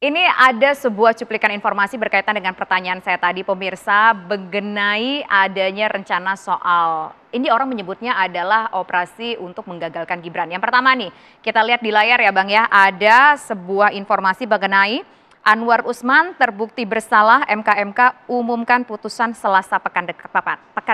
Ini ada sebuah cuplikan informasi berkaitan dengan pertanyaan saya tadi pemirsa mengenai adanya rencana soal, ini orang menyebutnya adalah operasi untuk menggagalkan Gibran. Yang pertama nih, kita lihat di layar ya Bang ya, ada sebuah informasi mengenai Anwar Usman terbukti bersalah, MK umumkan putusan Selasa pekan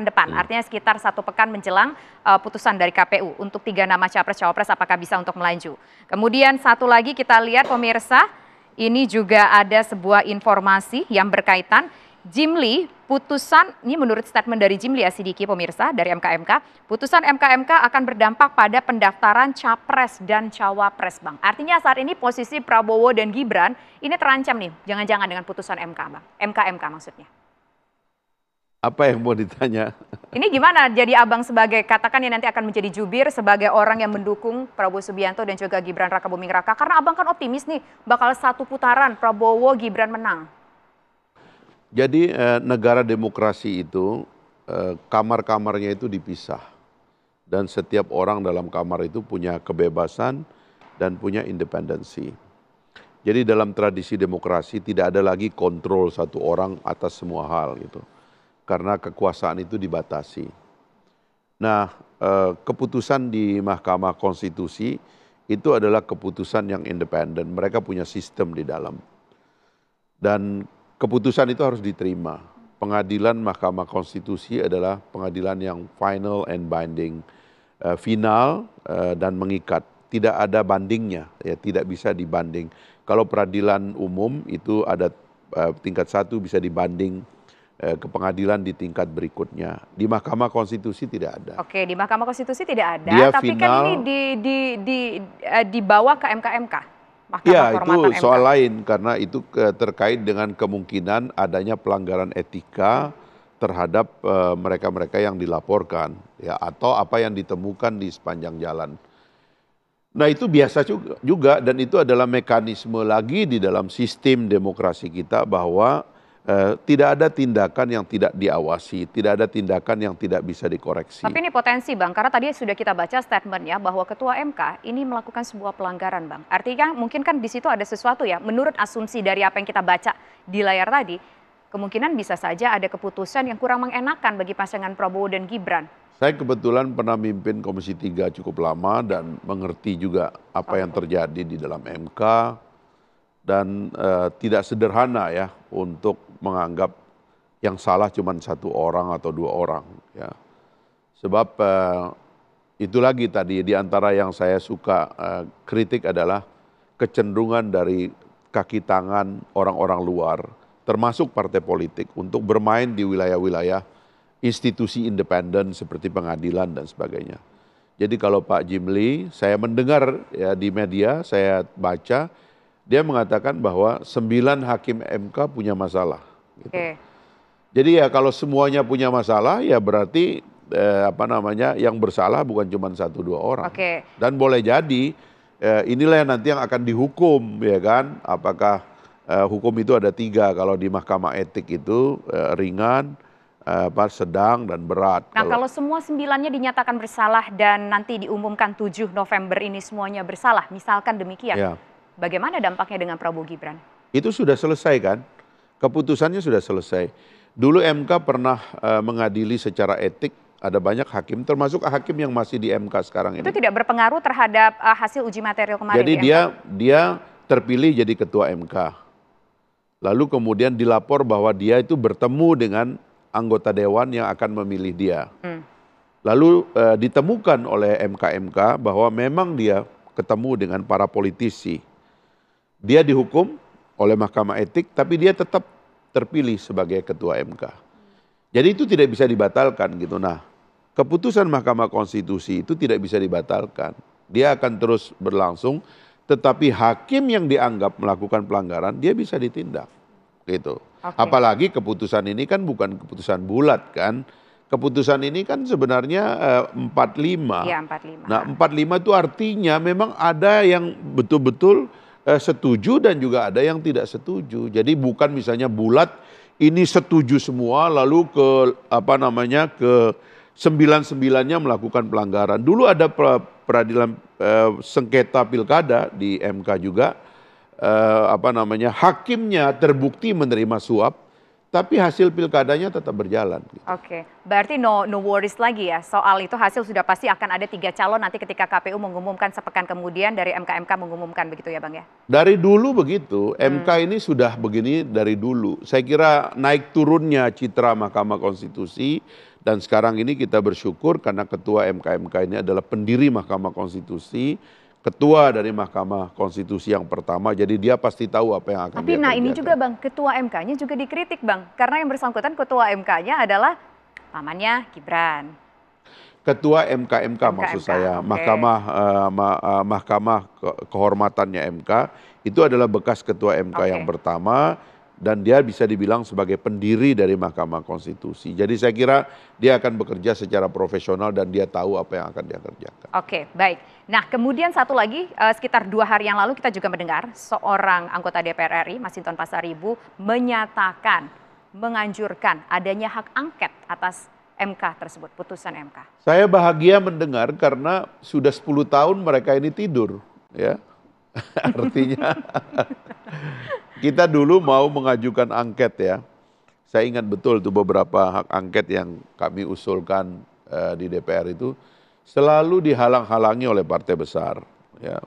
depan. Artinya sekitar 1 pekan menjelang putusan dari KPU untuk 3 nama capres-cawapres apakah bisa untuk melaju. Kemudian satu lagi kita lihat pemirsa, ini juga ada sebuah informasi yang berkaitan Jimli, putusan, ini menurut statement dari Jimli ya Sidiki pemirsa dari putusan MK akan berdampak pada pendaftaran capres dan cawapres Bang. Artinya saat ini posisi Prabowo dan Gibran ini terancam nih, jangan-jangan dengan putusan MK Bang, MK maksudnya. Apa yang mau ditanya? Ini gimana jadi abang sebagai, katakan ya nanti akan menjadi jubir sebagai orang yang mendukung Prabowo Subianto dan juga Gibran Raka Buming Raka. Karena abang kan optimis nih bakal 1 putaran Prabowo Gibran menang. Jadi negara demokrasi itu kamar-kamarnya itu dipisah. Dan setiap orang dalam kamar itu punya kebebasan dan punya independensi. Jadi dalam tradisi demokrasi tidak ada lagi kontrol satu orang atas semua hal gitu. Karena kekuasaan itu dibatasi. Nah, keputusan di Mahkamah Konstitusi itu adalah keputusan yang independen. Mereka punya sistem di dalam. Dan keputusan itu harus diterima. Pengadilan Mahkamah Konstitusi adalah pengadilan yang final and binding. Final dan mengikat. Tidak ada bandingnya, ya tidak bisa dibanding. Kalau peradilan umum itu ada tingkat 1 bisa dibanding ke pengadilan di tingkat berikutnya. Di Mahkamah Konstitusi tidak ada. Oke, di Mahkamah Konstitusi tidak ada, Dia tapi final, kan ini dibawa ke MK. Ya, itu soal lain karena itu terkait dengan kemungkinan adanya pelanggaran etika terhadap mereka-mereka yang dilaporkan, ya atau apa yang ditemukan di sepanjang jalan. Nah itu biasa juga dan itu adalah mekanisme lagi di dalam sistem demokrasi kita bahwa tidak ada tindakan yang tidak diawasi, tidak ada tindakan yang tidak bisa dikoreksi. Tapi ini potensi Bang, karena tadi sudah kita baca statementnya bahwa Ketua MK ini melakukan sebuah pelanggaran Bang. Artinya mungkin kan di situ ada sesuatu ya, menurut asumsi dari apa yang kita baca di layar tadi, kemungkinan bisa saja ada keputusan yang kurang mengenakan bagi pasangan Prabowo dan Gibran. Saya kebetulan pernah mimpin Komisi 3 cukup lama dan mengerti juga apa yang terjadi di dalam MK. Dan tidak sederhana ya untuk menganggap yang salah cuma 1 orang atau 2 orang. Ya. Sebab itu lagi tadi di antara yang saya suka kritik adalah kecenderungan dari kaki tangan orang-orang luar, termasuk partai politik, untuk bermain di wilayah-wilayah institusi independen seperti pengadilan dan sebagainya. Jadi kalau Pak Jimli, saya mendengar ya di media, saya baca, dia mengatakan bahwa 9 hakim MK punya masalah. Gitu. Jadi ya kalau semuanya punya masalah ya berarti yang bersalah bukan cuma 1-2 orang. Dan boleh jadi inilah yang nanti yang akan dihukum ya kan. Apakah hukum itu ada 3 kalau di Mahkamah Etik itu ringan, sedang dan berat. Nah kalau semua 9-nya dinyatakan bersalah dan nanti diumumkan 7 November ini semuanya bersalah, misalkan demikian. Ya. Bagaimana dampaknya dengan Prabowo Gibran? Itu sudah selesai kan? Keputusannya sudah selesai. Dulu MK pernah mengadili secara etik, ada banyak hakim, termasuk hakim yang masih di MK sekarang ini. Itu tidak berpengaruh terhadap hasil uji material kemarin. Jadi dia terpilih jadi ketua MK. Lalu kemudian dilapor bahwa dia itu bertemu dengan anggota dewan yang akan memilih dia. Lalu ditemukan oleh MK bahwa memang dia ketemu dengan para politisi. Dia dihukum oleh Mahkamah Etik, tapi dia tetap terpilih sebagai ketua MK. Jadi itu tidak bisa dibatalkan gitu. Nah, keputusan Mahkamah Konstitusi itu tidak bisa dibatalkan. Dia akan terus berlangsung, tetapi hakim yang dianggap melakukan pelanggaran, dia bisa ditindak. Gitu. Apalagi keputusan ini kan bukan keputusan bulat kan. Keputusan ini kan sebenarnya 45. Iya, 45. Nah, 45 itu artinya memang ada yang betul-betul setuju dan juga ada yang tidak setuju. Jadi bukan misalnya bulat ini setuju semua lalu ke ke 9-9-nya melakukan pelanggaran. Dulu ada peradilan sengketa pilkada di MK juga hakimnya terbukti menerima suap, tapi hasil pilkadanya tetap berjalan. Oke, berarti no worries lagi ya soal itu, hasil sudah pasti akan ada 3 calon nanti ketika KPU mengumumkan sepekan kemudian dari MK mengumumkan, begitu ya Bang ya? Dari dulu begitu, MK ini sudah begini dari dulu. Saya kira naik turunnya citra Mahkamah Konstitusi, dan sekarang ini kita bersyukur karena ketua MK ini adalah pendiri Mahkamah Konstitusi, ketua dari Mahkamah Konstitusi yang pertama, jadi dia pasti tahu apa yang akan Tapi dia nah ini kerjakan. juga Bang, ketua MK-nya juga dikritik Bang, karena yang bersangkutan ketua MK-nya adalah pamannya Gibran. Ketua MK maksud saya, okay. Mahkamah Kehormatannya MK, itu adalah bekas ketua MK yang pertama, dan dia bisa dibilang sebagai pendiri dari Mahkamah Konstitusi. Jadi saya kira dia akan bekerja secara profesional dan dia tahu apa yang akan dia kerjakan. Oke, baik. Nah kemudian satu lagi, sekitar 2 hari yang lalu kita juga mendengar seorang anggota DPR RI, Masinton Pasaribu, menyatakan, menganjurkan adanya hak angket atas MK tersebut, putusan MK. Saya bahagia mendengar karena sudah 10 tahun mereka ini tidur, ya. Artinya kita dulu mau mengajukan angket ya. Saya ingat betul tuh beberapa hak angket yang kami usulkan di DPR itu selalu dihalang-halangi oleh partai besar. Ya.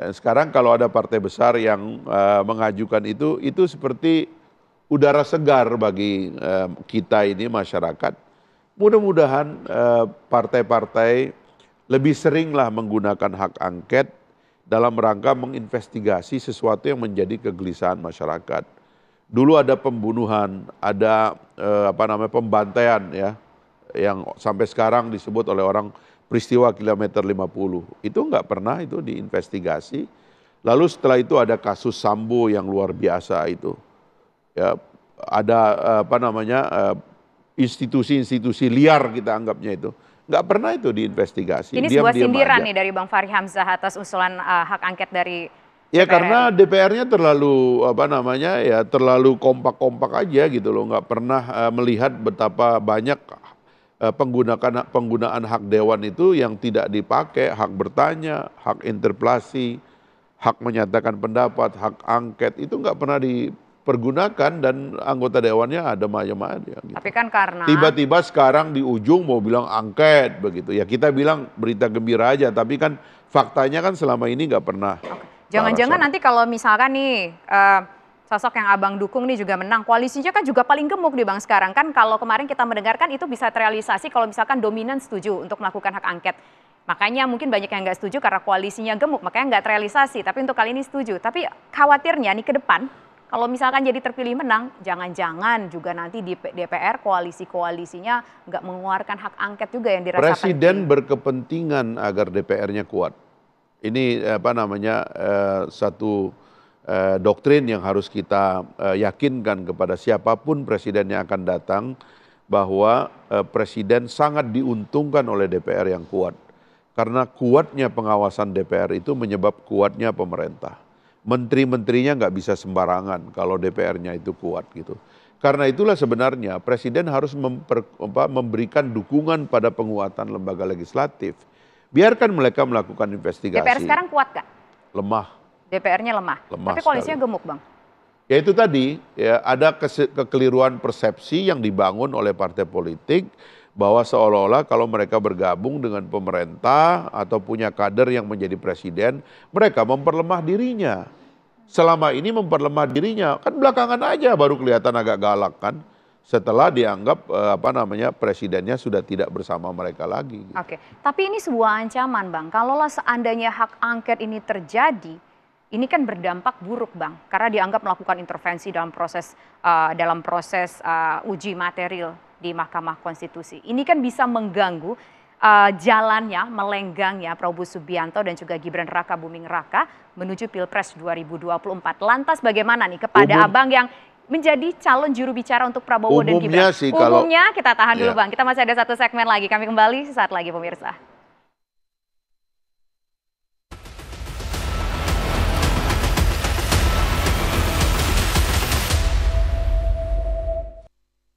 Dan sekarang kalau ada partai besar yang mengajukan itu seperti udara segar bagi kita ini masyarakat. Mudah-mudahan partai-partai lebih seringlah menggunakan hak angket dalam rangka menginvestigasi sesuatu yang menjadi kegelisahan masyarakat. Dulu ada pembunuhan, ada pembantaian ya, yang sampai sekarang disebut oleh orang peristiwa kilometer 50. Itu nggak pernah itu diinvestigasi. Lalu setelah itu ada kasus Sambo yang luar biasa itu. Ya, ada institusi-institusi liar kita anggapnya itu. Nggak pernah itu diinvestigasi. Ini sebuah sindiran nih dari Bang Fahri Hamzah atas usulan hak angket dari DPR. Ya karena DPR-nya terlalu terlalu kompak-kompak aja gitu loh, nggak pernah melihat betapa banyak penggunaan hak dewan itu yang tidak dipakai, hak bertanya, hak interpelasi, hak menyatakan pendapat, hak angket, itu nggak pernah dipergunakan dan anggota dewannya ada macam-macam. Gitu. Tapi kan karena tiba-tiba sekarang di ujung mau bilang angket begitu, ya kita bilang berita gembira aja, tapi kan faktanya kan selama ini nggak pernah. Jangan-jangan nanti kalau misalkan nih sosok yang abang dukung nih juga menang, koalisinya kan juga paling gemuk nih Bang sekarang. Kan kalau kemarin kita mendengarkan itu bisa terrealisasi kalau misalkan dominan setuju untuk melakukan hak angket. Makanya mungkin banyak yang nggak setuju karena koalisinya gemuk, makanya nggak terrealisasi. Tapi untuk kali ini setuju. Tapi khawatirnya nih ke depan, kalau misalkan jadi terpilih menang, jangan-jangan juga nanti di DPR koalisi-koalisinya nggak mengeluarkan hak angket juga yang dirasa Presiden penting. berkepentingan agar DPR-nya kuat. Ini satu doktrin yang harus kita yakinkan kepada siapapun presiden yang akan datang, bahwa presiden sangat diuntungkan oleh DPR yang kuat. Karena kuatnya pengawasan DPR itu menyebab kuatnya pemerintah. Menteri-menterinya nggak bisa sembarangan kalau DPR-nya itu kuat gitu. Karena itulah sebenarnya presiden harus memberikan dukungan pada penguatan lembaga legislatif. Biarkan mereka melakukan investigasi. DPR sekarang kuat gak? Lemah. DPR-nya lemah. Tapi koalisinya gemuk Bang. Ya itu tadi, ya, ada kekeliruan persepsi yang dibangun oleh partai politik bahwa seolah-olah kalau mereka bergabung dengan pemerintah atau punya kader yang menjadi presiden, mereka memperlemah dirinya. Selama ini memperlemah dirinya, kan belakangan aja baru kelihatan agak galak kan. Setelah dianggap presidennya sudah tidak bersama mereka lagi. Gitu. Oke, tapi ini sebuah ancaman Bang. Kalaulah seandainya hak angket ini terjadi, ini kan berdampak buruk Bang, karena dianggap melakukan intervensi dalam proses uji material di Mahkamah Konstitusi. Ini kan bisa mengganggu jalannya, melenggangnya Prabowo Subianto dan juga Gibran Raka Buming Raka menuju Pilpres 2024. Lantas bagaimana nih kepada Abang yang menjadi calon juru bicara untuk Prabowo dan Gibran? Sih, Umumnya kita tahan dulu Bang, kita masih ada satu segmen lagi, kami kembali sesaat lagi pemirsa.